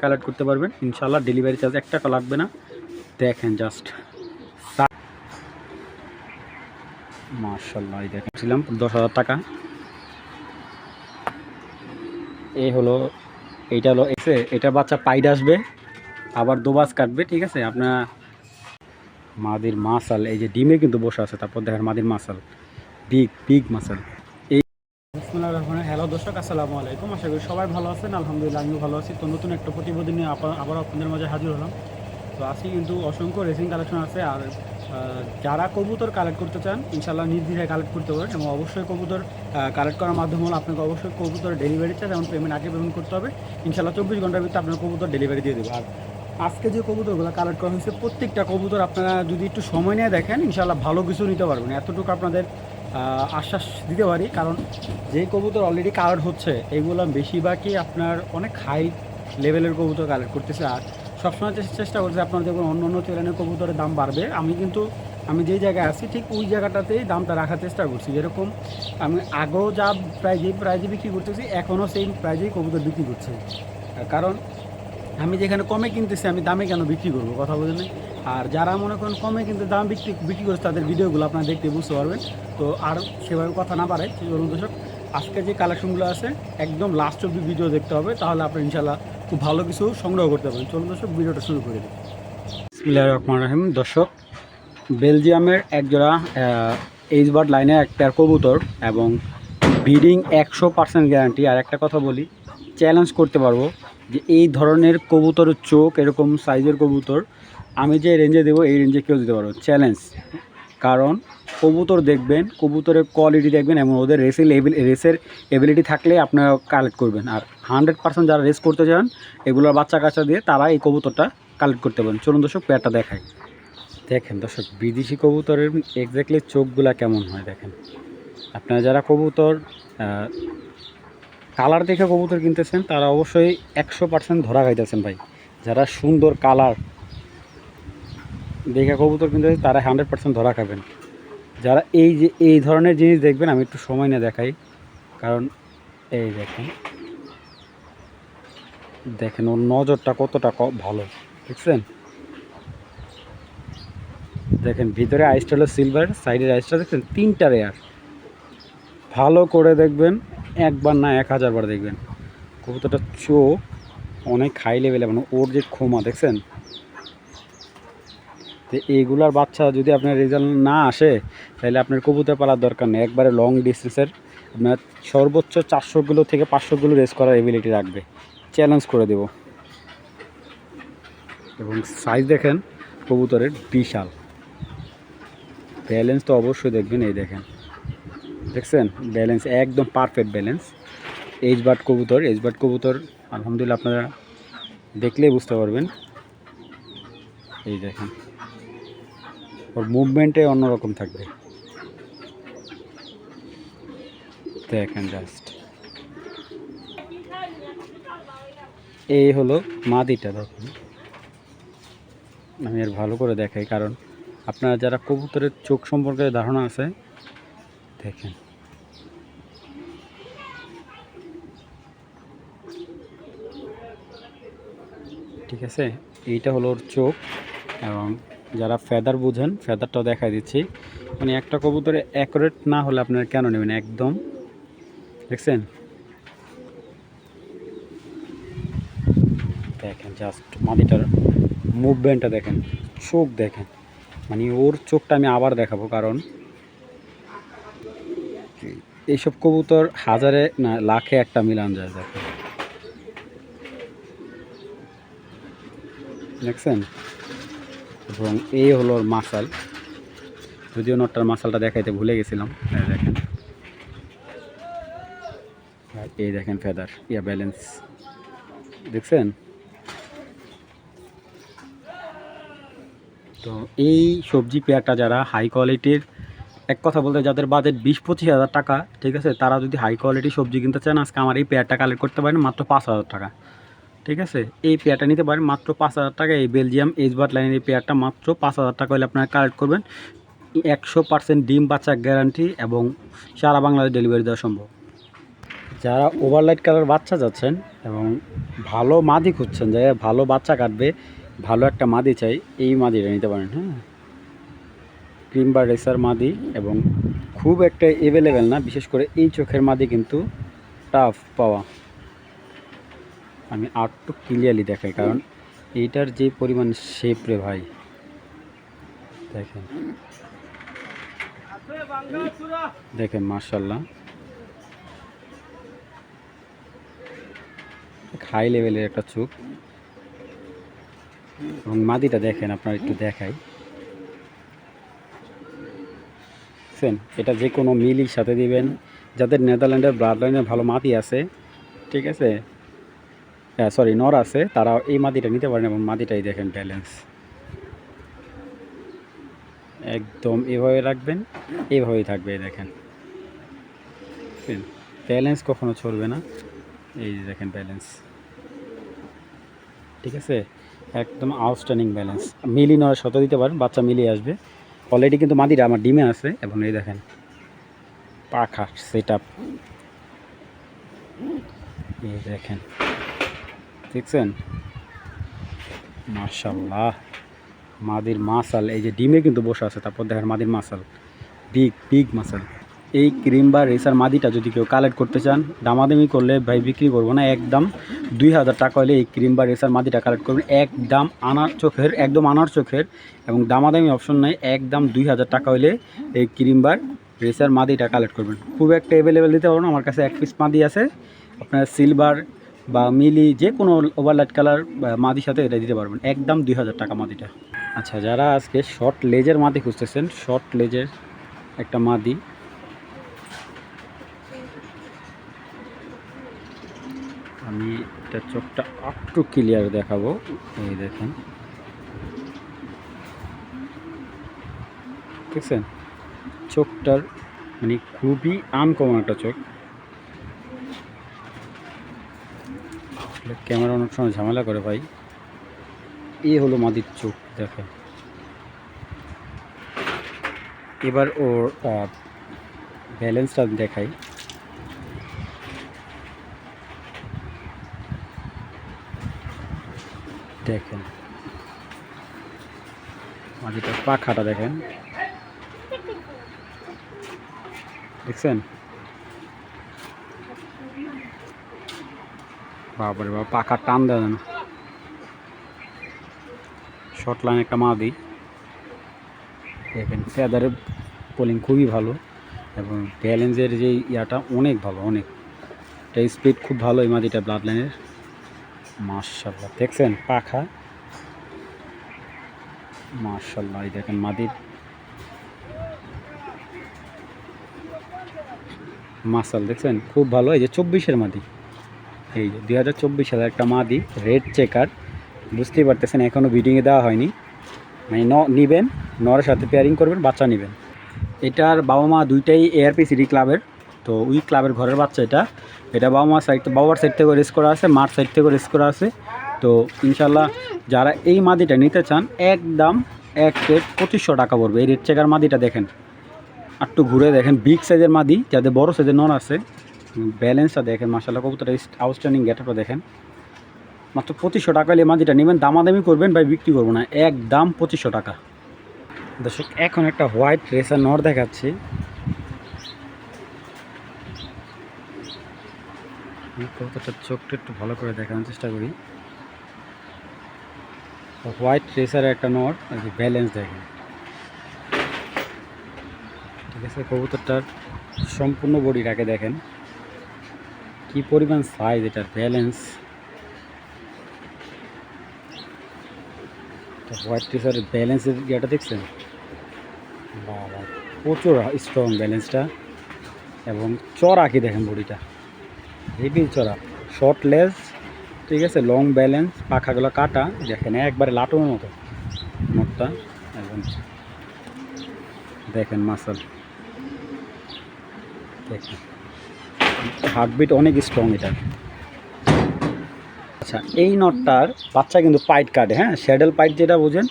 Collect করতে পারবেন ইনশাআল্লাহ। ডেলিভারি চার্জ 1 টাকা লাগবে না। দেখেন জাস্ট মাশাআল্লাহ, এই দেখেছিলাম 10,000 টাকা। এই হলো, এইটা হলো এটা বাচ্চা পাইড আসবে, আবার দোবাজ কাটবে, ঠিক আছে। আপনার মাদির মাসাল এই যে ডিমে কিন্তু বসে আছে, তারপর দেখেন মাদির মাসাল বিগ মাসাল। এই বিসমিল্লাহির রহমানির রহিম। হ্যালো দর্শক, আসসালামু আলাইকুম। আশা করি সবাই ভালো আছেন, আলহামদুলিল্লাহ আমিও ভালো আছি। তো নতুন একটা প্রতিবেদন নিয়ে আবার আপনাদের মাঝে হাজির হলাম। তো আজকে কিন্তু অসংখ্য রেসিং কালেকশন আছে, আর যারা কবুতর কালেক্ট করতে চান ইনশাআল্লাহ নির্দ্বিধায় কালেক্ট করতে পারেন, এবং অবশ্যই কবুতর কালেক্ট করার মাধ্যম হলো আপনাকে অবশ্যই কবুতর ডেলিভারি চার্জ এবং পেমেন্ট আগে পেমেন্ট করতে হবে। ইনশাআল্লাহ 24 ঘন্টার ভিতরে আপনার কবুতর ডেলিভারি দিয়ে দেবে। আর আজকে যে কবুতরগুলো কালেক্ট করা হয়েছে প্রত্যেকটা কবুতর আপনারা যদি একটু সময় নিয়ে দেখেন ইনশাআল্লাহ ভালো কিছু নিতে পারবেন, এতটুকু আপনাদের আশ্বাস দিতে পারি। কারণ যে কবুতর অলরেডি কালেক্ট হচ্ছে এগুলো বেশিরভাগই আপনার অনেক হাই লেভেলের কবুতর কালেক্ট করতেছে। আর সবসময় চেষ্টা করছি আপনারা দেখুন অন্য চ্যানেলের কবুতরের দাম বাড়বে, আমি যেই জায়গায় আছি ঠিক ওই জায়গাটাতেই দামটা রাখার চেষ্টা করছি। যেরকম আমি আগেও যা প্রাইজে বিক্রি করতেছি এখনও সেই প্রাইজেই কবুতর বিক্রি করছি। কারণ আমি যেখানে কমে কিনতেছি আমি দামে কেন বিক্রি করবো, কথা বলে নেই। আর যারা মনে করেন কমে কিন্তু দাম বিক্রি করছে তাদের ভিডিওগুলো আপনারা দেখতে বুঝতে পারবেন। তো আর সেভাবে কথা না পারে বলুন দর্শক, আজকে যে কালেকশনগুলো আছে একদম লাস্ট অব্দি ভিডিও দেখতে হবে, তাহলে আপনি ইনশাল্লাহ খুব ভালো কিছু সংগ্রহ করতে পারবেন। চলুন দর্শক ভিডিওটা শুরু করে দিই। বিসমিল্লাহির রহমানির রহিম। দর্শক, বেলজিয়ামের একজোড়া এইচবার্ড লাইনের একটা কবুতর এবং ব্রিডিং 100% গ্যারান্টি। আর একটা কথা বলি, চ্যালেঞ্জ করতে পারবো যে এই ধরনের কবুতরের চোখ এরকম সাইজের কবুতর আমি যে রেঞ্জে দেবো এই রেঞ্জে কেউ দিতে পারবো, চ্যালেঞ্জ। কারণ কবুতর দেখবেন, কবুতরের কোয়ালিটি দেখবেন এবং ওদের রেসের এবিলিটি থাকলে আপনারা কালেক্ট করবেন। আর 100% যারা রেস করতে চান এগুলোর বাচ্চা কাচ্চা দিয়ে তারা এই কবুতরটা কালেক্ট করতে পারেন। চলুন দর্শক পেয়ারটা দেখায়। দেখেন দর্শক, বিদেশি কবুতরের এক্স্যাক্টলি চোখগুলা কেমন হয় দেখেন। আপনারা যারা কবুতর কালার দেখে কবুতর কিনতেছেন তারা অবশ্যই 100% ধরা খাইতেছেন ভাই। যারা সুন্দর কালার দেখে কবুতর কিনতেছেন তারা 100% ধরা খাবেন। যারা এই ধরনের জিনিস দেখবেন, আমি একটু সময় নিয়ে দেখাই। কারণ এই দেখেন ওর নজরটা কতটা ভালো, দেখছেন। দেখেন ভিতরে আইসটা হলো সিলভার, সাইডের আইসটা দেখছেন 3টা রেয়ার। ভালো করে দেখবেন, একবার না 1000 বার দেখবেন। কবুতরটা চোখ অনেক হাই লেভেলে, মানে ওর যে খোমা দেখছেন। তো এইগুলার বাচ্চা যদি আপনার রেজাল্ট না আসে তাহলে আপনার কবুতর পালার দরকার নেই। একবারে লং ডিস্টেন্সের আপনার সর্বোচ্চ 400 কিলো থেকে 500 কিলো রেস করার এবিলিটি রাখবে, চ্যালেঞ্জ করে দেব। এবং সাইজ দেখেন কবুতরের বিশাল। ব্যালেন্স তো অবশ্যই দেখবেন, এই দেখেন দেখছেন ব্যালেন্স একদম পারফেক্ট ব্যালেন্স। এইচবার্ড কবুতর আলহামদুলিল্লাহ আপনারা দেখলেই বুঝতে পারবেন। এই দেখেন ওর মুভমেন্টে অন্যরকম থাকবে, দেখেন জাস্ট। এই হলো মাদিটা, দেখুন আমি আর ভালো করে দেখাই কারণ আপনারা যারা কবুতরের চোখ সম্পর্কে ধারণা আছে দেখেন। ঠিক আছে, এইটা হলো ওর চোখ। এবং যারা ফেদার বুঝেন ফেদারটাও দেখাই দিচ্ছি। মানে একটা কবুতরে অ্যাকুরেট না হলে আপনারা কেন নেবেন, একদম দেখছেন। দেখেন জাস্ট মাদিটার মুভমেন্টটা দেখেন, চোখ দেখেন। মানে ওর চোখটা আমি আবার দেখাবো, কারণ এইসব কবুতর হাজারে না লাখে একটা মিলান যায়। দেখেন দেখছেন। এবং এই হলো ওর মাসাল, যদিও নটটার মাসালটা দেখাইতে ভুলে গেছিলাম। দেখেন এই দেখেন ফেদার ব্যালেন্স দেখছেন। তো এই সবজি পেয়ারটা যারা হাই কোয়ালিটির, এক কথা বলতে যাদের বাজেট 20-25 হাজার টাকা, ঠিক আছে, তারা যদি হাই কোয়ালিটি সবজি কিনতে চান আজকে আমার এই পেয়ারটা কালেক্ট করতে পারেন মাত্র 5,000 টাকা। ঠিক আছে, এই পেয়ারটা নিতে পারেন মাত্র 5,000 টাকা। এই বেলজিয়াম এইচবার্ড লাইনের এই পেয়ারটা মাত্র 5,000 টাকা হলে আপনারা কালেক্ট করবেন। 100% ডিম বাচ্চা গ্যারান্টি এবং সারা বাংলাদেশ ডেলিভারি দেওয়া সম্ভব। যারা ওভারলাইট কালার বাচ্চা যাচ্ছেন এবং ভালো মাদি খুঁজছেন, যে ভালো বাচ্চা কাটবে, ভালো একটা মাদি চাই, এই মাদিটা নিতে পারেন। হ্যাঁ, ক্রিম বা রেসার মাদি এবং খুব একটা অ্যাভেলেবেল না, বিশেষ করে এই চোখের মাদি কিন্তু টাফ পাওয়া। আমি আরটু ক্লিয়ারলি দেখাই, কারণ এইটার যে পরিমাণ শেপ রে ভাই, দেখেন দেখেন মাশাআল্লাহ, হাই লেভেলের একটা চোখ। এবং মাদিটা দেখেন, আপনার একটু দেখাই, এটা যে কোনো মিলির সাথে দিবেন, যাদের নেদারল্যান্ডের ব্লাড লাইনে ভালো মাদি আছে, ঠিক আছে, সরি নর আছে, তারা এই মাদিটা নিতে পারেন। এবং মাদিটাই দেখেন ব্যালেন্স একদম এভাবে রাখবেন, এইভাবেই থাকবে, দেখেন ব্যালেন্স কখনো ছড়বে না। এই যে দেখেন ব্যালেন্স, ঠিক আছে, একদম আউটস্ট্যান্ডিং ব্যালেন্স। মিলি নয় শত দিতে পারেন, বাচ্চা মিলিয়ে আসবে। অলরেডি কিন্তু মাদিটা আমার ডিমে আছে। এবং এই দেখেন পাখা সেট আপ, এই দেখেন, দেখছেন মাশাআল্লাহ, মাদির মাসাল এই যে ডিমে কিন্তু বসে আছে। তারপর দেখেন মাদির মাসাল, বিগ বিগ মাসাল। এই ক্রিম বা রেসার মাদিটা যদি কেউ কালেক্ট করতে চান, দামাদামি করলে ভাই বিক্রি করবো না, একদম 2000 টাকা হলে এই ক্রিম বা রেসার মাদিটা কালেক্ট করবেন, একদম আনার চোখের, একদম আনার চোখের। এবং দামাদামি অপশন নাই, একদম 2000 টাকা হলে এই ক্রিম বা রেসার মাদিটা কালেক্ট করবেন। খুব একটা অ্যাভেলেবেল দিতে পারবো না, আমার কাছে এক পিস মাদি আছে, আপনার সিলভার বা মিলি যে কোনো ওভারলাইট কালার মাদির সাথে এটা দিতে পারবেন, একদম 2000 টাকা মাদিটা। আচ্ছা, যারা আজকে শর্ট লেজের মাদি খুঁজতেছেন, শর্ট লেজের একটা মাদি, আমি এটা চোখটা একটু ক্লিয়ার দেখাবো, এই দেখেন, দেখছেন চোখটার মানে খুবই আনকমন একটা চোখ। ক্যামেরা অনেক সময় ঝামেলা করে ভাই। এই হলো মাদির চোখ, দেখেন। এবার ওর ব্যালেন্সটা দেখাই, দেখেন মাদিটার পাখাটা দেখেন, দেখছেন, বাবারে বাবা, পাখা টান দেয় না। শর্ট লাইন একটা মাদি, দেখেন ফেদারের পোলিং খুবই ভালো এবং ব্যালেন্সের যে ইয়াটা অনেক ভালো, অনেক এটা স্পিড খুব ভালো এই মাদিটা ব্লাড লাইনের। মাশাআল্লাহ, দেখছেন পাখা, মাশাআল্লাহ। এই দেখেন মাদির মাসাল, দেখছেন খুব ভালো। এই যে 24-এর মাদি, এই যে 2024 সালের একটা মাদি, রেড চেকার, বুঝতেই পারতেছেন এখনও ব্রিডিংয়ে দেওয়া হয়নি, মানে নিবেন, নরের সাথে পেয়ারিং করবেন, বাচ্চা নেবেন। এটার বাবা মা দুইটাই এআরপি সিটি ক্লাবের, তো ওই ক্লাবের ঘরের বাচ্চা এটা। এটা বাবার সাইড থেকে রেস করা আছে, মার সাইড থেকে রেস করা আছে। তো ইনশাল্লাহ যারা এই মাদিটা নিতে চান, একদম এক প্লেট 2500 টাকা পড়বে। এই রেড চেকার মাদিটা দেখেন, একটু ঘুরে দেখেন, বিগ সাইজের মাদি, যাদের বড় সাইজের নন আছে। ব্যালেন্সটা দেখেন মাশাআল্লাহ, কবুতরটা আউটস্ট্যান্ডিং গেটআপটা দেখেন। মাত্র 2500 টাকা হলে মাদিটা নেবেন, দামাদামি করবেন ভাই, বিক্রি করবো না, একদম 2500 টাকা। দর্শক, এখন একটা হোয়াইট রেসার নর দেখাচ্ছি, কবুতরটার চোখটা একটু ভালো করে দেখানোর চেষ্টা করি। হোয়াইট রেসার একটা নর, ব্যালেন্স দেখেন, ঠিক আছে। কবুতরটার সম্পূর্ণ বডিটাকে দেখেন, কি পরিমাণ সাইজ, এটার ব্যালেন্স। হোয়াইট রেসারের ব্যালেন্সের ইয়েটা দেখছেন, বাবা প্রচুর স্ট্রং ব্যালেন্সটা। এবং চড়া কি দেখেন, বডিটা হেভি চড়া, শর্ট লেজ, ঠিক আছে, লং ব্যালেন্স, পাখাগুলো কাটা, দেখেন একবারে লাটুনের মতো নটটা। এবং দেখেন মাসাল, দেখেন হার্টবিট অনেক স্ট্রং এটা। আচ্ছা, এই নটটার বাচ্চা কিন্তু পাইট কাটে, হ্যাঁ, শ্যাডেল পাইট যেটা বোঝেন,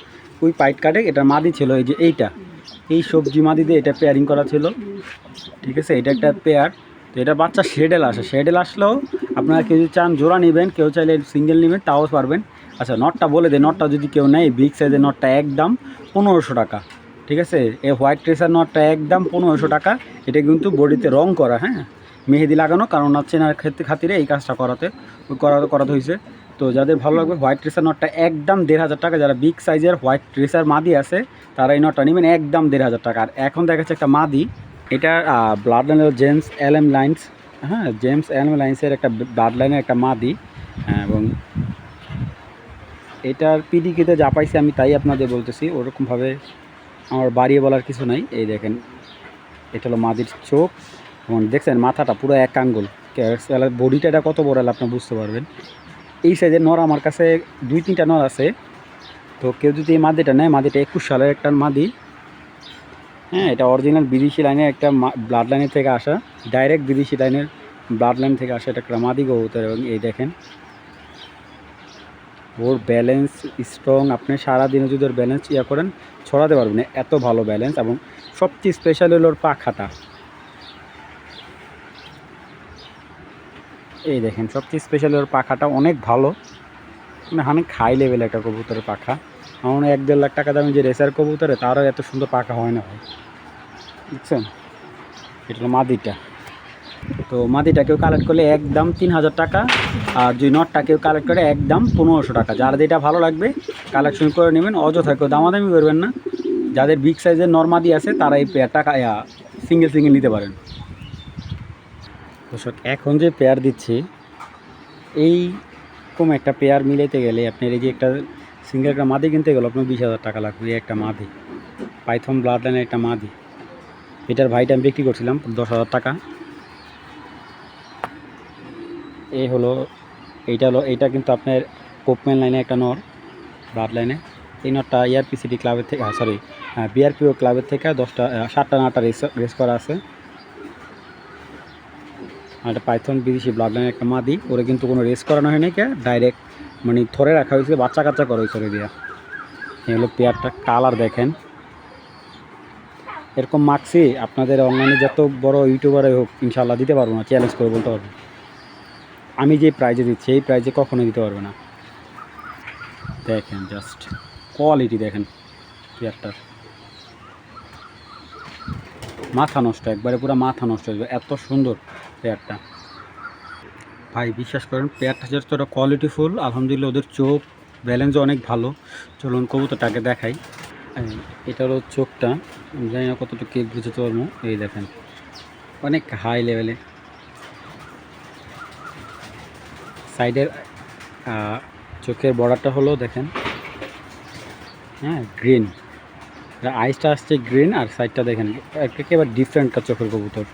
ওই পাইট কাটে। এটার মাদি ছিল এই যে এইটা, এই সবজি মাদি দিয়ে এটা পেয়ারিং করা ছিল, ঠিক আছে। এটা একটা পেয়ার, তো এটা বাচ্চা শেডেল আসে, শেডেল আসলেও আপনারা কেউ যদি চান জোড়া নেবেন, কেউ চাইলে সিঙ্গেল নেবেন তাও পারবেন। আচ্ছা নটটা বলে দেয়, নটটা যদি কেউ নেয় বিগ সাইজের নটটা একদম 1500 টাকা, ঠিক আছে। এই হোয়াইট ট্রেসার নটটা একদম 1500 টাকা। এটা কিন্তু বডিতে রং করা, হ্যাঁ, মেহেদি লাগানো, কারণ চেনার ক্ষেত্রে খাতিরে এই কাজটা করাতে হয়েছে। তো যাদের ভালো লাগবে হোয়াইট ট্রেসার নটটা একদম 1500 টাকা। যারা বিগ সাইজের হোয়াইট ট্রেসার মাদি আছে তারা এই নটটা নেবেন একদম 1500 টাকা। আর এখন দেখাচ্ছে একটা মাদি, এটা ব্লাড লাইনের জেমস এলএম লাইন্স, হ্যাঁ, জেমস এলএম লাইন্সের একটা ব্লাড লাইনের একটা মাদি, হ্যাঁ। এবং এটার পিডিকিতে যা পাইছি আমি তাই আপনাদের বলতেছি, ওরকমভাবে আমার বাড়িয়ে বলার কিছু নাই। এই দেখেন এটা হলো মাদির চোখ, এবং দেখছেন মাথাটা পুরো এক আঙ্গুল, বডিটা এটা কত বড় আপনি বুঝতে পারবেন। এই সাইজের নর আমার কাছে 2-3টা নর আছে। তো কেউ যদি এই মাদিটা নেয়, মাদিটা 21 সালের একটা মাদি, হ্যাঁ। এটা অরিজিনাল বিদেশি লাইনের একটা ব্লাড লাইনের থেকে আসা, ডাইরেক্ট বিদেশি লাইনের ব্লাড লাইন থেকে আসা এটা একটা মাদি কবুতর। এবং এই দেখেন ওর ব্যালেন্স স্ট্রং, আপনি সারাদিনে যদি ওর ব্যালেন্স করেন ছড়াতে পারবেন, এত ভালো ব্যালেন্স। এবং সবচেয়ে স্পেশাল হলো ওর পাখাটা, এই দেখেন সবচেয়ে স্পেশাল ওর পাখাটা অনেক ভালো, মানে অনেক হাই লেভেল একটা কবুতরের পাখা। আমার 1-1.5 লাখ টাকা দামে যে রেসার কবুতরে তারও এত সুন্দর পাখা হয় না ভাই, বুঝছেন। এটা হলো মাদিটা। তো মাদিটা কেউ কালেক্ট করলে একদম 3000 টাকা, আর যদি নটটা কেউ কালেক্ট করে একদম 1500 টাকা। যার যেটা ভালো লাগবে কালেকশন করে নেবেন, অযথা কেউ দামাদামি করবেন না। যাদের বিগ সাইজের নর্মাদি আছে তারা এই পেয়ারটা সিঙ্গেল নিতে পারেন। দর্শক এখন যে পেয়ার দিচ্ছি, এইরকম একটা পেয়ার মিলাইতে গেলে আপনার এই যে একটা সিঙ্গেল একটা মাদি কিনতে গেলে আপনার 20,000 টাকা লাগবে। এই একটা মাদি পাইথন ব্লাড লাইনের একটা মাদি, এটার ভাইটা আমি বিক্রি করছিলাম 10,000 টাকা। এই হলো এইটা কিন্তু আপনার কোপম্যান লাইনে একটা নর, ব্লাড লাইনে। এই নরটা ERPCD ক্লাবের থেকে, সরি BRPO ক্লাবের থেকে 7টা 9টা রেস করা আছে। আর একটা পাইথন বিদেশি ব্লাড লাইনের একটা মাদি, ওরা কিন্তু কোনো রেস করানো হয়নি, ডাইরেক্ট মানে ধরে রাখা হয়েছে, বাচ্চা কাচ্চা করা হয়েছে দিয়া। এই হলো পেয়ারটা, কালার দেখেন। এরকম মাক্সি আপনাদের অনলাইনে যত বড় ইউটিউবারই হোক ইনশাল্লাহ দিতে পারবো না, চ্যালেঞ্জ করে বলতে পারবো। আমি যে প্রাইজে দিচ্ছি এই প্রাইজে কখনো দিতে পারবে না। দেখেন জাস্ট কোয়ালিটি দেখেন পেয়ারটার, মাথা নষ্ট, একবারে পুরো মাথা নষ্ট হয়ে যাবে, এত সুন্দর পেয়ারটা ভাই। বিশ্বাস করেন পেয়ারটা যতটা কোয়ালিটিফুল, আলহামদুলিল্লাহ ওদের চোখ ব্যালেন্সও অনেক ভালো। চলুন কবুতরটাকে দেখাই। এটা হলো চোখটা, জানি না কতটুকু বুঝতে পারবো। এই দেখেন অনেক হাই লেভেলে। সাইডের চোখের বর্ডারটা হলো দেখেন, হ্যাঁ, গ্রিন, আইসটা আসছে গ্রিন, আর সাইডটা দেখেন একেবারে ডিফারেন্ট একটা চোখের কবুতর।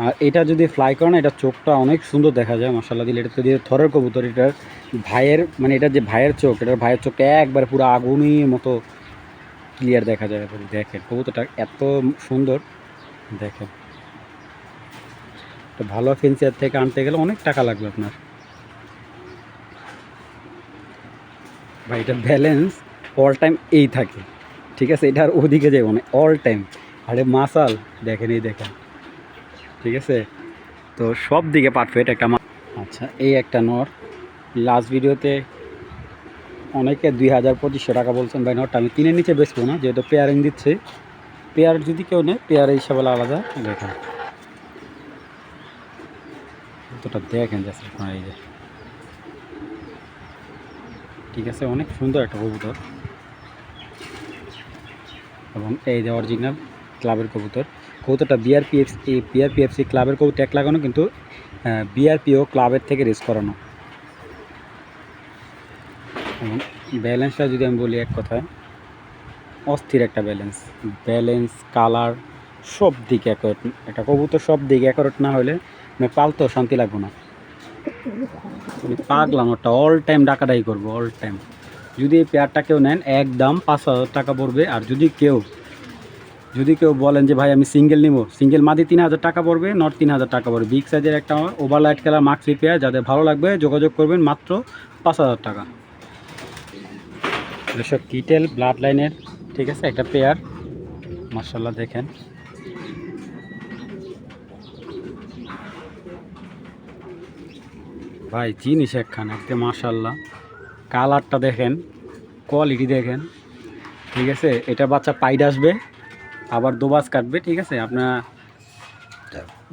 আর এটা যদি ফ্লাই করে না, এটা চোখটা অনেক সুন্দর দেখা যায় মাশাআল্লাহ দিলে। এটা তো দিয়ে থরের কবুতর, এটার ভাইয়ের মানে এটা যে ভাইয়ের চোখ, এটার ভাইয়ের চোখটা একবারে পুরো আগুনের মতো ক্লিয়ার দেখা যায়। দেখেন কবুতরটা এত সুন্দর, দেখেন। তো ভালো ফেন্সিয়ার থেকে আনতে গেলে অনেক টাকা লাগবে আপনার ভাই। এটা ব্যালেন্স অল টাইম এই থাকে, ঠিক আছে, এটা আর ওদিকে যাবো না, অল টাইম। আরে মাসাল দেখেন, এই দেখেন, ঠিক আছে। তো সব দিকে পারফেক্ট একটা আচ্ছা এই একটা নর, লাস্ট ভিডিওতে অনেকে 2000-2500 টাকা বলছেন ভাই। নরটা আমি 3-এর নিচে বেচবো না, যেহেতু পেয়ারিং দিচ্ছে। পেয়ার যদি কেউ নেয় পেয়ার হিসাবে আলাদা। দেখেন কতটা, দেখেন জাস্ট আপনার এই যে, ঠিক আছে, অনেক সুন্দর একটা কবুতর। এবং এই যে অরিজিনাল ক্লাবের কবুতরটা বিআরপিএফসি ক্লাবের কবুতর ট্যাগ লাগানো, কিন্তু BRPO ক্লাবের থেকে রেস করানো। এবং ব্যালেন্সটা যদি আমি বলি এক কথায়, অস্থির একটা ব্যালেন্স কালার সব দিকে অ্যাকোরেট। একটা কবুতর সব দিকে অ্যাকোরেট না হলে মানে পালতেও শান্তি লাগবে না, পাগলাম ওটা অল টাইম ডাকাডাকি করবো অল টাইম। যদি এই পেয়ারটা কেউ নেন একদম 5000 টাকা পড়বে। আর যদি কেউ বলেন যে ভাই আমি সিঙ্গেল নিব, সিঙ্গেল মাদি 3000 টাকা পড়বে, নট 3000 টাকা পড়বে। বিগ সাইজের একটা ওভারলাইট কালার মাক্সি পেয়ার, যাদের ভালো লাগবে যোগাযোগ করবেন, মাত্র 5000 টাকা। এসব কিটেল ব্লাড লাইনের, ঠিক আছে, একটা পেয়ার মাশাআল্লাহ দেখেন। ভাই জিনিস একখান একদম মাশাল্লাহ, কালারটা দেখেন, কোয়ালিটি দেখেন, ঠিক আছে। এটা বাচ্চা পাইড আসবে, আবার দোবাজ কাটবে, ঠিক আছে। আপনার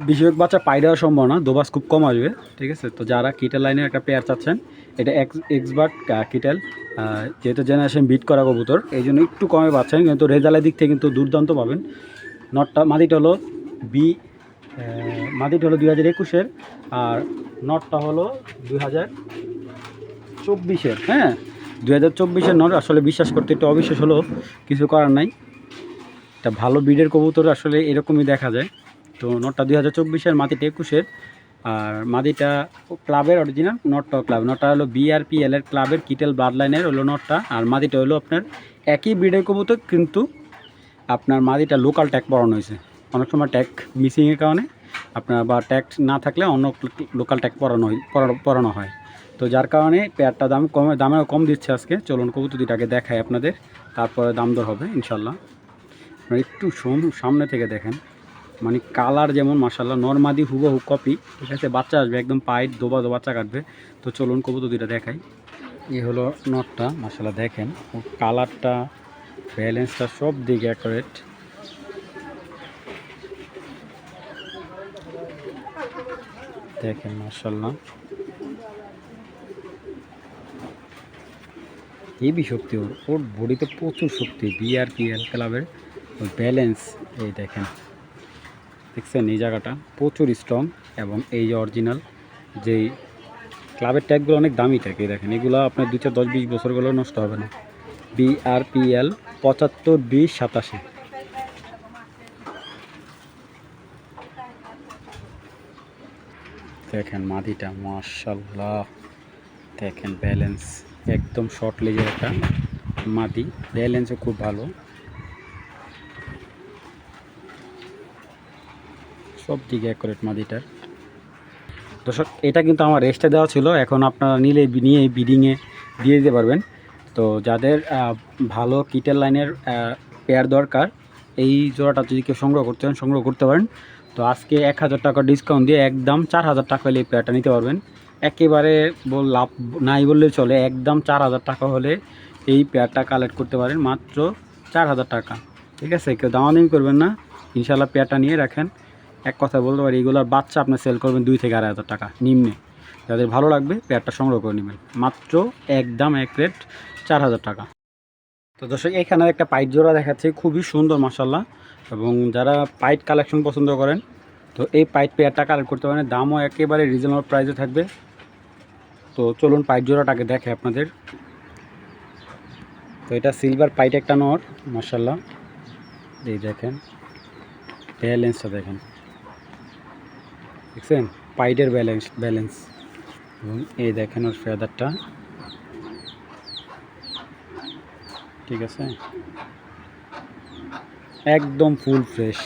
বেশিরভাগ বাচ্চা পাইড হওয়ার সম্ভাবনা, দোবাজ খুব কম আসবে, ঠিক আছে। তো যারা কিটেল লাইনের একটা পেয়ার চাচ্ছেন, এটা এক্সবার্ট কিটেল, যেহেতু জেনারেশন বিট করা কবুতর, এই জন্য একটু কমে পাচ্ছেন, কিন্তু রেজাল্টের দিক থেকে কিন্তু দুর্দান্ত পাবেন। নটটা মাদিটা হলো মাদিটা হলো 2021-এর, আর নটটা হলো 2024-এর। হ্যাঁ, 2024-এর নট। আসলে বিশ্বাস করতে একটু অবিশ্বাস হলো, কিছু করার নাই। একটা ভালো ব্রিডের কবুতর আসলে এরকমই দেখা যায়। তো নটটা 2024-এর, মাদিটা 21-এর, আর মাদিটা ক্লাবের অরিজিনাল, নটটা ক্লাব। নটটা হলো BRPL এর ক্লাবের কিটেল ব্লাড লাইনের হলো নটটা, আর মাদিটা হলো আপনার একই ব্রিডের কবুতর, কিন্তু আপনার মাদিটা লোকাল ট্যাগ পরানো হয়েছে। অনেক সময় ট্যাগ মিসিংয়ের কারণে আপনার, বা ট্যাগ না থাকলে অন্য লোকাল ট্যাগ পরানো হয়। তো যার কারণে পেয়ারটা দামেও কম দিচ্ছে আজকে। চলুন কবুতর দুইটাকে দেখাই আপনাদের, তারপরে দাম দর হবে ইনশাল্লাহ। আপনারা একটু সামনে থেকে দেখেন, মানে কালার যেমন মাশাল্লাহ, নরমাদি হুবহু কপি, ঠিক আছে। বাচ্চা আসবে একদম পাইট, দোবা বাচ্চা কাটবে। তো চলুন কবুতর দুইটা দেখাই। এই হলো নটটা, মাশাল্লাহ দেখেন, কালারটা, ব্যালেন্সটা সব দিকে অ্যাকুরেট। দেখেন মাশাল্লাহ, হেভি শক্তি, ওর বডিতে প্রচুর শক্তি। BRPL ক্লাবের ব্যালেন্স, এই দেখেন, দেখছেন এই জায়গাটা প্রচুর স্ট্রং। এবং এই যে অরিজিনাল যেই ক্লাবের ট্যাগগুলো অনেক দামি ট্যাগ, এই দেখেন, এগুলো আপনার 2-10-20 বছরগুলো নষ্ট হবে না। BRPL 75-20-87। দেখেন মাদিটা মাশাল্লাহ, দেখেন ব্যালেন্স একদম শর্ট লেজের একটা মাদি, ব্যালেন্সও খুব ভালো, সব দিকে অ্যাকুরেট মাদিটার। দর্শক, এটা কিন্তু আমার রেস্টে দেওয়া ছিল, এখন আপনারা নিয়ে বিডিংয়ে দিয়ে দিতে পারবেন। তো যাদের ভালো কিটেল লাইনের পেয়ার দরকার, এই জোড়াটা যদি কেউ সংগ্রহ করতে পারেন। তো আজকে 1000 টাকা ডিসকাউন্ট দিয়ে একদম 4000 টাকা হলে এই পেয়ারটা নিতে পারবেন। একেবারে লাভ নাই বললে চলে, একদম 4000 টাকা হলে এই পেয়ারটা কালেক্ট করতে পারেন, মাত্র 4000 টাকা, ঠিক আছে। কেউ দামাদামি করবেন না, ইনশাল্লাহ পেয়ারটা নিয়ে রাখেন। এক কথা বলতে পারি, এগুলোর বাচ্চা আপনি সেল করবেন 2 থেকে 2500 টাকা নিম্নে। যাদের ভালো লাগবে পেয়ারটা সংগ্রহ করে নেবেন, মাত্র একদম এক রেট 4000 টাকা। তো দর্শক, এখানে একটা পাইট জোড়া দেখাচ্ছে, খুবই সুন্দর মাশাল্লাহ। এবং যারা পাইট কালেকশন পছন্দ করেন, তো এই পাইট পেয়ারটা কালেক্ট করতে পারেন, দামও একেবারে রিজনেবল প্রাইসে থাকবে। তো চলুন পাইট জোড়াটাকে দেখে আপনাদের। তো এটা সিলভার পাইট একটা নর, মাশাল্লাহ, এই দেখেন ব্যালেন্সটা দেখেন, দেখছেন পাইডের ব্যালেন্স। এবং এই দেখেন ওর ফেদারটা, ঠিক আছে, একদম ফুল ফ্রেশ।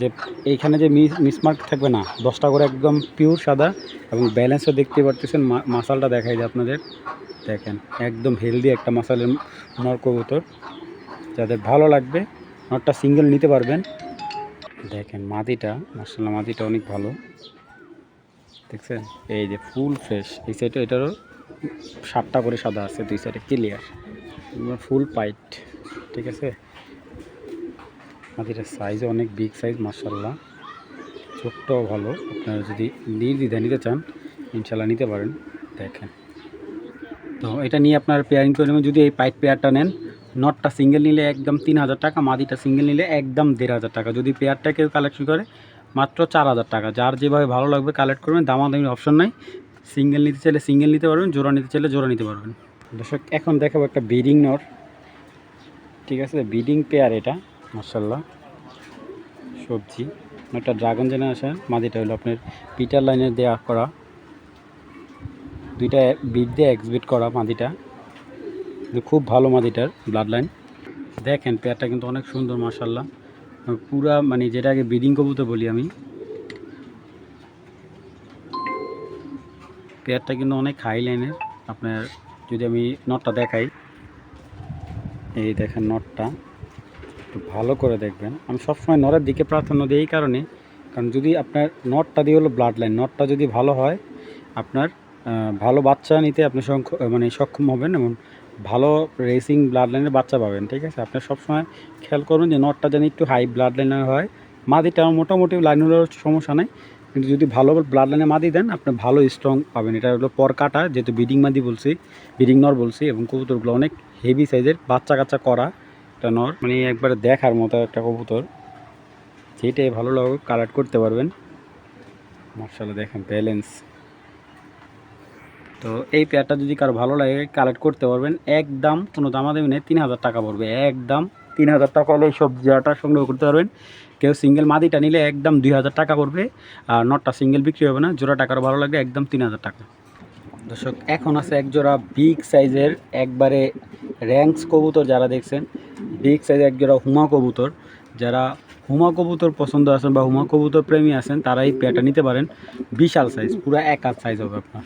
যে এইখানে যে মিসমার্ক থাকবে না, 10টা করে একদম পিওর সাদা। এবং ব্যালেন্সও দেখতে পারতেছেন, মাসালটা দেখাই যায় আপনাদের, দেখেন একদম হেলদি একটা মাসালের নর কবুতর। যাদের ভালো লাগবে নরটা সিঙ্গেল নিতে পারবেন। দেখেন মাদিটা মাশাআল্লাহ, মাদিটা অনেক ভালো, দেখছেন এই যে ফুল ফ্রেশ। এই সাইডে এটারও 7টা করে সাদা আছে, 2 সাইডে ক্লিয়ার, ফুল পাইট, ঠিক আছে। মাদিটার সাইজও অনেক বিগ সাইজ মাশাআল্লাহ, চোখটাও ভালো। আপনারা যদি নির্দ্বিধায় নিতে চান ইনশাল্লাহ নিতে পারেন। দেখেন, তো এটা নিয়ে আপনার পেয়ারিং করে নেবেন। যদি এই পাইট পেয়ারটা নেন, নটটা সিঙ্গেল নিলে একদম 3000 টাকা, মাদিটা সিঙ্গেল নিলে একদম 1500 টাকা। যদি পেয়ারটা কেউ কালেকশন করে, মাত্র 4000 টাকা। যার যেভাবে ভালো লাগবে কালেক্ট করবেন, দামাদামি অপশন নাই। সিঙ্গেল নিতে চাইলে সিঙ্গেল নিতে পারবেন, জোড়া নিতে চাইলে জোড়া নিতে পারবেন। দর্শক, এখন দেখাবো একটা ব্রিডিং নর, ঠিক আছে, ব্রিডিং পেয়ার এটা মাশাআল্লাহ, সবজি। একটা ড্রাগন জেনারেশন, মাদিটা হলো আপনার পিটার লাইনের দেওয়া করা, 2টা বিট দিয়ে এক্সবিট করা মাদিটা, খুব ভালো মাদিটার ব্লাড লাইন। দেখেন পেয়ারটা কিন্তু অনেক সুন্দর মাশাআল্লাহ, পুরা মানে যেটাকে ব্রিডিং কবুতর বলি আমি। পেয়ারটা কিন্তু অনেক হাই লাইনের। আপনার যদি আমি নটটা দেখাই, এই দেখেন নটটা, একটু ভালো করে দেখবেন। আমি সবসময় নরের দিকে প্রাধান্য দিই এই কারণে, কারণ যদি আপনার নটটা দিয়ে হলো ব্লাড লাইন, নটটা যদি ভালো হয়, আপনার ভালো বাচ্চা নিতে আপনি মানে সক্ষম হবেন এবং ভালো রেসিং ব্লাড লাইনের বাচ্চা পাবেন। ঠিক আছে, আপনার সবসময় খেয়াল করুন যে নটটা যেন একটু হাই ব্লাড লাইনের হয়। মাদিটা মোটামুটি লাইন হলেও সমস্যা নেই, কিন্তু যদি ভালো ব্লাড লাইনে মাদি দেন আপনি ভালো স্ট্রং পাবেন। এটা হলো পর কাটা, যেহেতু ব্রিডিং মাদি বলছি, ব্রিডিং নর বলছি, এবং কবুতরগুলো অনেক হেভি সাইজের, বাচ্চা কাচ্চা করা একটা নর, মানে একবারে দেখার মতো একটা কবুতর। যেটাই ভালো লাগে কালেক্ট করতে পারবেন। মাশাআল্লাহ দেখেন ব্যালেন্স। তো এই পেয়ারটা যদি কারো ভালো লাগে কালেক্ট করতে পারবেন, একদম কোনো দামাদামি নেই, 3000 টাকা পড়বে, একদম 3000 টাকা হলে এই সবজিটা সংগ্রহ করতে পারবেন। কেউ সিঙ্গেল মাদিটা নিলে একদম 2000 টাকা পড়বে, আর নটটা সিঙ্গেল বিক্রি হবে না, জোড়া টাকার ভালো লাগবে একদম 3000 টাকা। দর্শক এখন আছে এক জোড়া বিগ সাইজের একবারে র্যাঙ্কস কবুতর, যারা দেখছেন বিগ সাইজের এক জোড়া হুমা কবুতর, যারা হুমা কবুতর পছন্দ আছেন বা হুমা কবুতর প্রেমী আছেন তারা এই পেয়ারটা নিতে পারেন। বিশাল সাইজ, পুরো এক হাত সাইজ হবে আপনার।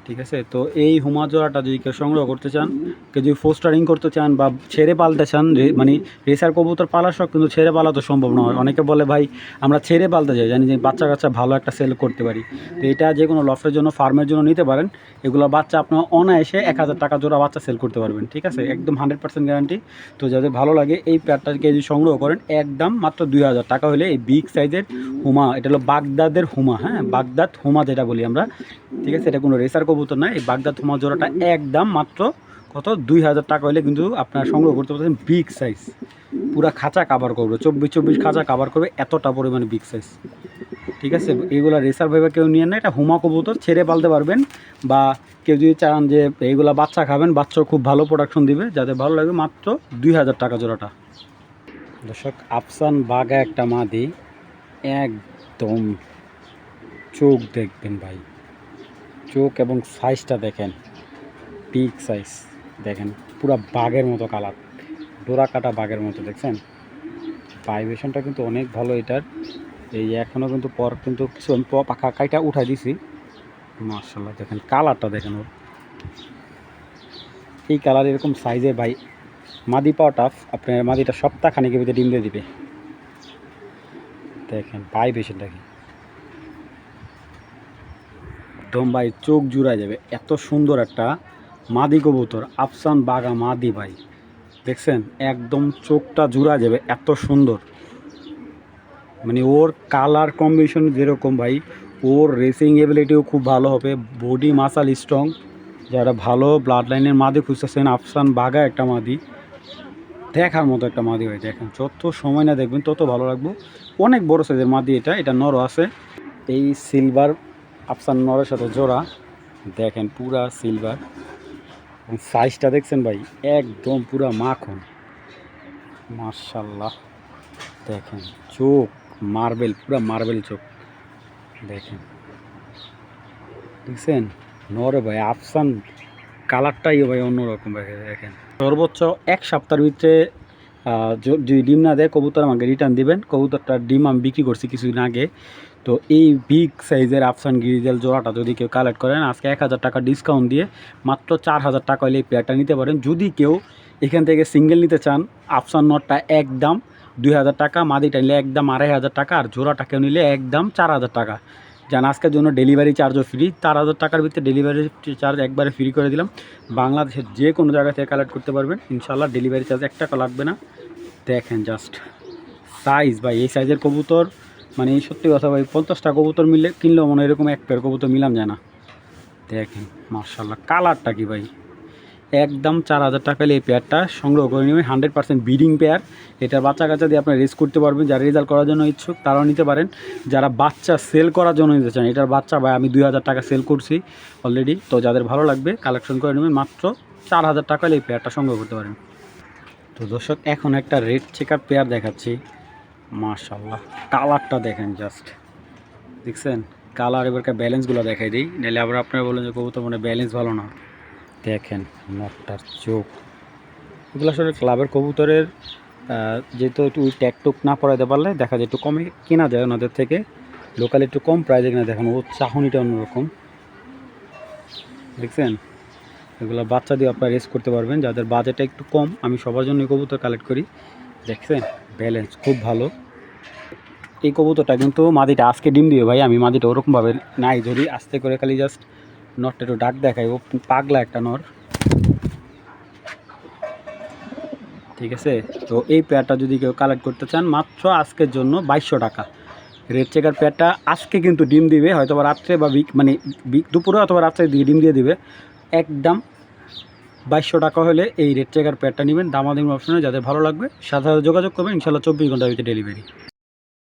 ঠিক আছে, তো এই হুমা জোড়াটা যদি কেউ সংগ্রহ করতে চান, কেউ যদি ফোস্টারিং করতে চান বা ছেড়ে পালতে চান, মানে রেসার কবুতর পালার শখ কিন্তু ছেড়ে পালা তো সম্ভব নয়। অনেকে বলে ভাই আমরা ছেড়ে পালতে চাই, জানি যে বাচ্চা কাচ্চা ভালো একটা সেল করতে পারি। তো এটা যে কোনো লফের জন্য, ফার্মের জন্য নিতে পারেন। এগুলো বাচ্চা আপনার অনায়াসে 1000 টাকা জোড়া বাচ্চা সেল করতে পারবেন। ঠিক আছে, একদম 100% গ্যারান্টি। তো যাদের ভালো লাগে এই পেয়ারটাকে যদি সংগ্রহ করেন, একদম মাত্র 2000 টাকা হলে এই বিগ সাইজের হুমা, এটা হলো বাগদাদের হুমা, হ্যাঁ বাগদাদ হুমা যেটা বলি আমরা, ঠিক আছে, এটা কোনো রেসার কবুতর না। এই বাগদাদ হুমা জোড়াটা একদম মাত্র কত 2000 টাকা হলে কিন্তু আপনারা সংগ্রহ করতে পারছেন। বিগ সাইজ, পুরা খাঁচা কাভার করবে, 24 খাঁচা কাভার করবে, এতটা পরিমাণে বিগ সাইজ। ঠিক আছে, এইগুলা রেসার ভাবে কেউ নিয়ে না, এটা হুমা কবুতর ছেড়ে পালতে পারবেন, বা কেউ যদি চান যে এইগুলা বাচ্চা খাবেন, বাচ্চা খুব ভালো প্রোডাকশন দিবে, যাদের ভালো লাগবে মাত্র 2000 টাকা জোড়াটা। দর্শক আফসান বাগা একটা মাদি, একদম চোখ দেখবেন ভাই, চোখ এবং সাইজটা দেখেন, বিগ সাইজ দেখেন, পুরা বাঘের মতো কালার, ডোরা কাটা বাঘের মতো, দেখছেন ভাইব্রেশনটা কিন্তু অনেক ভালো এটার। এই এখনও কিন্তু পর কিন্তু কিছু আমি পাখা কাইটা উঠাই দিছি। মাশাআল্লাহ দেখেন কালারটা দেখেন ওর, এই কালার এরকম সাইজে ভাই মাদি পাওয়া টাফ। আপনার মাদিটা সপ্তাহখানেকের ভিতরে ডিম দিয়ে দিবে। দেখেন ভাইব্রেশনটা কি, একদম ভাই চোখ জুড়ায় যাবে, এত সুন্দর একটা মাদি কবুতর, আফসান বাগা মাদি ভাই, দেখছেন একদম চোখটা জুড়া যাবে, এত সুন্দর। মানে ওর কালার কম্বিনেশন যেরকম ভাই, ওর রেসিং এবিলিটিও খুব ভালো হবে, বডি মাসাল স্ট্রং। যারা ভালো ব্লাড লাইনের মাদি খুঁজতেছেন, আফসান বাগা একটা মাদি, দেখার মতো একটা মাদি ভাই। দেখেন যত সময় না দেখবেন তত ভালো লাগবে, অনেক বড় সাইজের মাদি এটা, এটা নরও আছে। এই সিলভার আফসান নরের সাথে জোড়া, দেখেন পুরা সিলভার, এবং সাইজটা দেখছেন ভাই একদম পুরা মাখন। মাশাআল্লাহ দেখেন চোখ মার্বেল, পুরা মার্বেল চোখ, দেখেন দেখছেন নরে ভাই আফসান কালারটাই ভাই অন্যরকম ভাই। দেখেন সর্বোচ্চ 1 সপ্তাহের ভিতরে যদি ডিম না দেয় কবুতর আমাকে রিটার্ন দিবেন। কবুতরটার ডিম আমি বিক্রি করছি কিছুদিন আগে। তো এই বিগ সাইজের আফসান গ্রিজেল জোড়াটা যদি কেউ কালেক্ট করেন, আজকে 1000 টাকা ডিসকাউন্ট দিয়ে মাত্র 4000 টাকা হলে এই পেয়ারটা নিতে পারেন। যদি কেউ এখান থেকে সিঙ্গেল নিতে চান, আফসান নটটা একদম 2000 টাকা, মাদিটা নিলে একদম 2500 টাকা, আর জোড়াটা কেউ নিলে একদম 4000 টাকা। জান আজকের জন্য ডেলিভারি চার্জও ফ্রি, 4000 টাকার ভিতরে ডেলিভারি চার্জ একবারে ফ্রি করে দিলাম। বাংলাদেশের যে কোনো জায়গা থেকে কালেক্ট করতে পারবেন ইনশাল্লাহ, ডেলিভারি চার্জ 1 টাকা লাগবে না। দেখেন জাস্ট সাইজ ভাই, এই সাইজের কবুতর মানে সত্যি কথা ভাই 50টা কবুতর মিলে কিনলেও মনে এরকম এক পেয়ার কবুতর মিলাম যায় না। দেখেন মার্শাল্লাহ কালারটা কি ভাই, একদম 4000 টাকা এই পেয়ারটা সংগ্রহ করে নেবেন। 100% ব্রিডিং পেয়ার, এটার বাচ্চা কাচ্চা দিয়ে আপনার রেস করতে পারবেন। যারা রেজাল্ট করার জন্য ইচ্ছুক তারাও নিতে পারেন, যারা বাচ্চা সেল করার জন্য নিতে চান, এটার বাচ্চা ভাই আমি 2000 টাকা সেল করছি অলরেডি। তো যাদের ভালো লাগবে কালেকশন করে নেবেন, মাত্র 4000 টাকা এই পেয়ারটা সংগ্রহ করতে পারেন। তো দর্শক এখন একটা রেড চেকার পেয়ার দেখাচ্ছি, মাশাআল্লাহ কালারটা দেখেন জাস্ট, দেখছেন কালার। এবারকার ব্যালেন্সগুলো দেখাই দিই, নাহলে আবার আপনারা বলেন যে কবুতর মানে ব্যালেন্স ভালো না। দেখেন নটটার চোখ, এগুলো আসলে ক্লাবের কবুতরের যেহেতু একটু ট্যাকটুক না পড়াইতে পারলে দেখা যায় একটু কমে কেনা যায় ওনাদের থেকে, লোকাল একটু কম প্রাইসে কিনা। দেখেন ও চাহনিটা অন্যরকম, দেখছেন এগুলো বাচ্চা দিয়ে আপনারা রেস করতে পারবেন। যাদের বাজেটটা একটু কম, আমি সবার জন্য কবুতর কালেক্ট করি। দেখছেন ব্যালেন্স খুব ভালো, এই কবুতরটা কিন্তু মাদিটা আজকে ডিম দিবে ভাই। আমি মাদিটা ওরকমভাবে নাই ধরি, আস্তে করে খালি জাস্ট নরটা একটু ডাক দেখাই। ও পাগলা একটা নর, ঠিক আছে। তো এই পেয়ারটা যদি কেউ কালেক্ট করতে চান মাত্র আজকের জন্য 2200 টাকা। রেড চেকার পেয়ারটা আজকে কিন্তু ডিম দিবে, হয়তো বা রাত্রে বা মানে দুপুরে অথবা রাত্রে দিয়ে ডিম দিয়ে দিবে। একদম 2200 টাকা হলে এই রেড চেকার পেয়ারটা নেবেন। দামাদামি অপশনে যাদের ভালো লাগবে সাথে যোগাযোগ করবেন, ইনশাল্লাহ 24 ঘন্টার ভিতরে ডেলিভারি।